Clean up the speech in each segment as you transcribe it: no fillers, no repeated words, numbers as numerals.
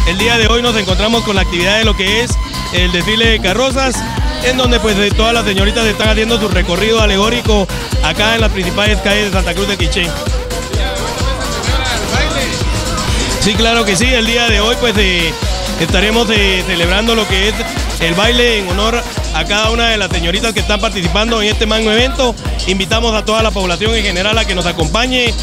El día de hoy nos encontramos con la actividad de lo que es el desfile de carrozas, en donde pues todas las señoritas están haciendo su recorrido alegórico acá en las principales calles de Santa Cruz del Quiché. Sí, claro que sí, el día de hoy pues estaremos celebrando lo que es el baile en honor a cada una de las señoritas que están participando en este magno evento. Invitamos a toda la población en general a que nos acompañe.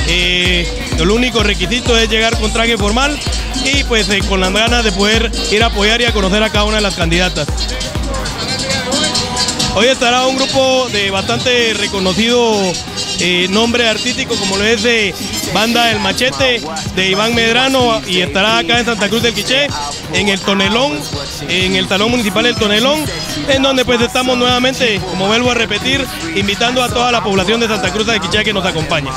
El único requisito es llegar con traje formal y pues con las ganas de poder ir a apoyar y a conocer a cada una de las candidatas. Hoy estará un grupo de bastante reconocido nombre artístico, como lo es de Banda El Machete, de Iván Medrano, y estará acá en Santa Cruz del Quiché, en el Tonelón, en el Salón Municipal del Tonelón, en donde pues estamos nuevamente, como vuelvo a repetir, invitando a toda la población de Santa Cruz del Quiché a que nos acompañe.